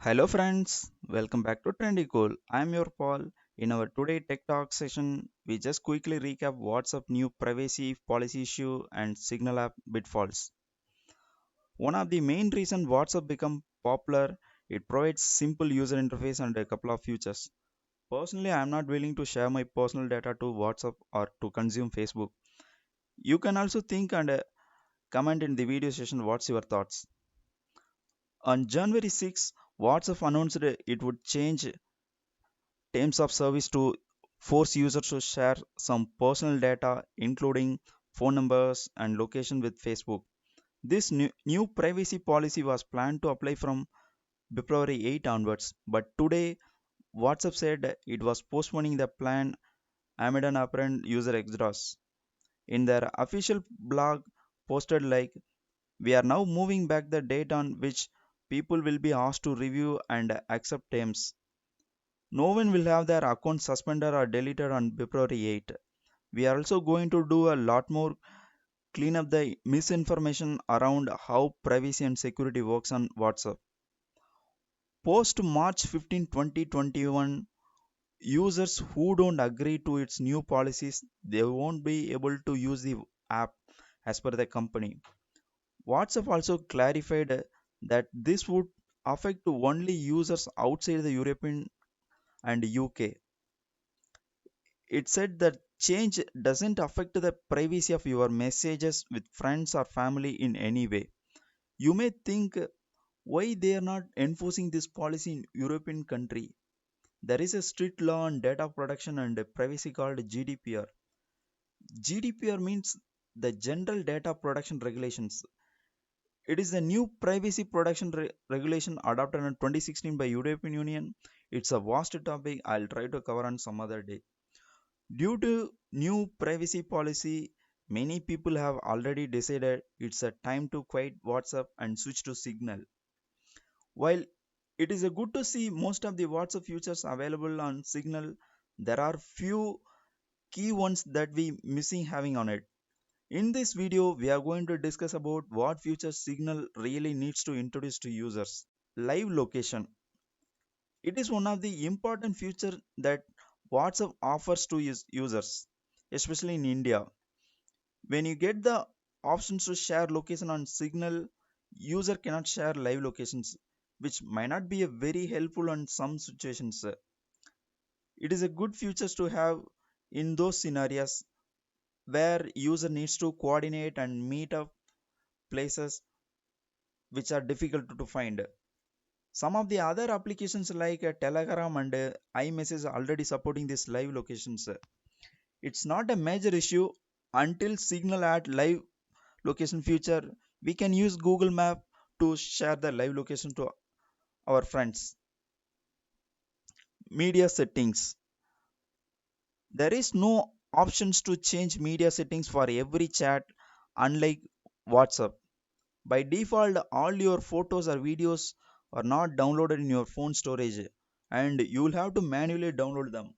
Hello friends, welcome back to Trendy Cool. I'm your Paul. In our today Tech Talk session, we just quickly recap WhatsApp new privacy policy issue and Signal app pitfalls. One of the main reason WhatsApp become popular, it provides simple user interface and a couple of features. Personally, I'm not willing to share my personal data to WhatsApp or to consume Facebook. You can also think and comment in the video session what's your thoughts. On January 6, WhatsApp announced it would change terms of service to force users to share some personal data, including phone numbers and location, with Facebook. This new privacy policy was planned to apply from February 8 onwards, but today WhatsApp said it was postponing the plan amid an apparent user exodus. In their official blog, posted like, "We are now moving back the date on which people will be asked to review and accept terms. No one will have their account suspended or deleted on February 8. We are also going to do a lot more clean up the misinformation around how privacy and security works on WhatsApp." Post March 15, 2021, users who don't agree to its new policies, they won't be able to use the app as per the company. WhatsApp also clarified that this would affect to only users outside the European and UK. It said that change doesn't affect the privacy of your messages with friends or family in any way. You may think, why they are not enforcing this policy in European country? There is a strict law on data protection and privacy called GDPR. GDPR means the General Data Protection Regulations. It is the new privacy protection regulation adopted in 2016 by European Union. It's a vast topic I'll try to cover on some other day. Due to new privacy policy, many people have already decided it's a time to quit WhatsApp and switch to Signal. While it is a good to see most of the WhatsApp features available on Signal, there are few key ones that we missing having on it. In this video, we are going to discuss about what features Signal really needs to introduce to users. Live location. It is one of the important features that WhatsApp offers to its users, especially in India. When you get the options to share location on Signal, user cannot share live locations, which might not be a very helpful in some situations. It is a good features to have in those scenarios where user needs to coordinate and meet up places which are difficult to find. Some of the other applications like Telegram and iMessage are already supporting these live locations. It's not a major issue until Signal add live location feature. We can use Google Map to share the live location to our friends. Media settings. There is no options to change media settings for every chat, unlike WhatsApp. By default, all your photos or videos are not downloaded in your phone storage and you will have to manually download them.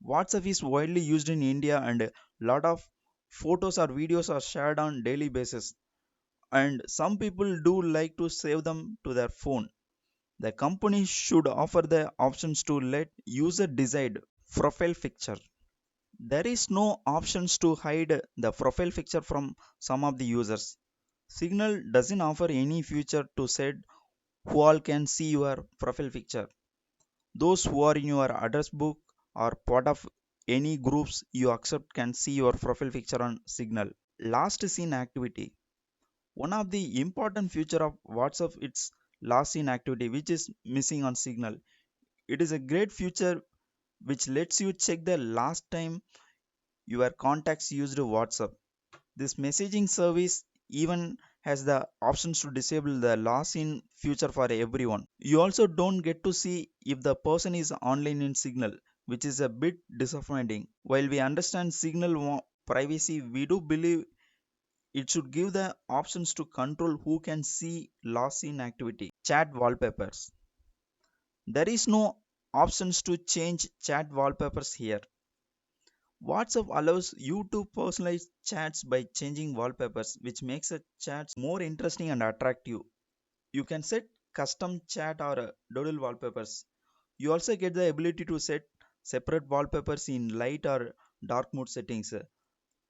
WhatsApp is widely used in India and a lot of photos or videos are shared on daily basis, and some people do like to save them to their phone. The company should offer the options to let user decide profile picture. There is no options to hide the profile picture from some of the users. Signal doesn't offer any feature to set who all can see your profile picture. Those who are in your address book or part of any groups you accept can see your profile picture on Signal. Last seen activity. One of the important feature of WhatsApp is last seen activity, which is missing on Signal. It is a great feature which lets you check the last time your contacts used WhatsApp. This messaging service even has the options to disable the last in future for everyone. You also don't get to see if the person is online in Signal, which is a bit disappointing. While we understand Signal privacy, we do believe it should give the options to control who can see last seen activity. Chat wallpapers. There is no options to change chat wallpapers here. WhatsApp allows you to personalize chats by changing wallpapers, which makes the chats more interesting and attractive. You can set custom chat or doodle wallpapers. You also get the ability to set separate wallpapers in light or dark mode settings.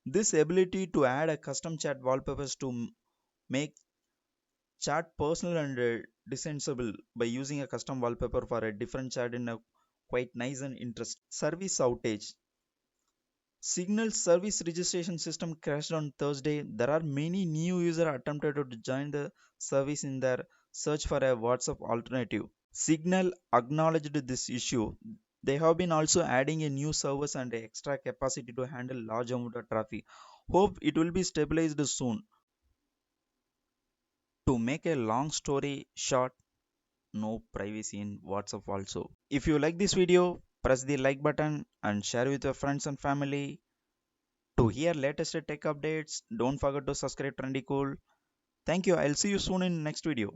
This ability to add a custom chat wallpapers to make chat personal and desensible by using a custom wallpaper for a different chat in a quite nice and interesting. Service outage. Signal service registration system crashed on Thursday. There are many new users attempted to join the service in their search for a WhatsApp alternative. Signal acknowledged this issue. They have been also adding a new service and extra capacity to handle large amount of traffic. Hope it will be stabilized soon. To make a long story short, no privacy in WhatsApp also. If you like this video, press the like button and share with your friends and family. To hear latest tech updates, don't forget to subscribe Trendy Cool. Thank you. I'll see you soon in next video.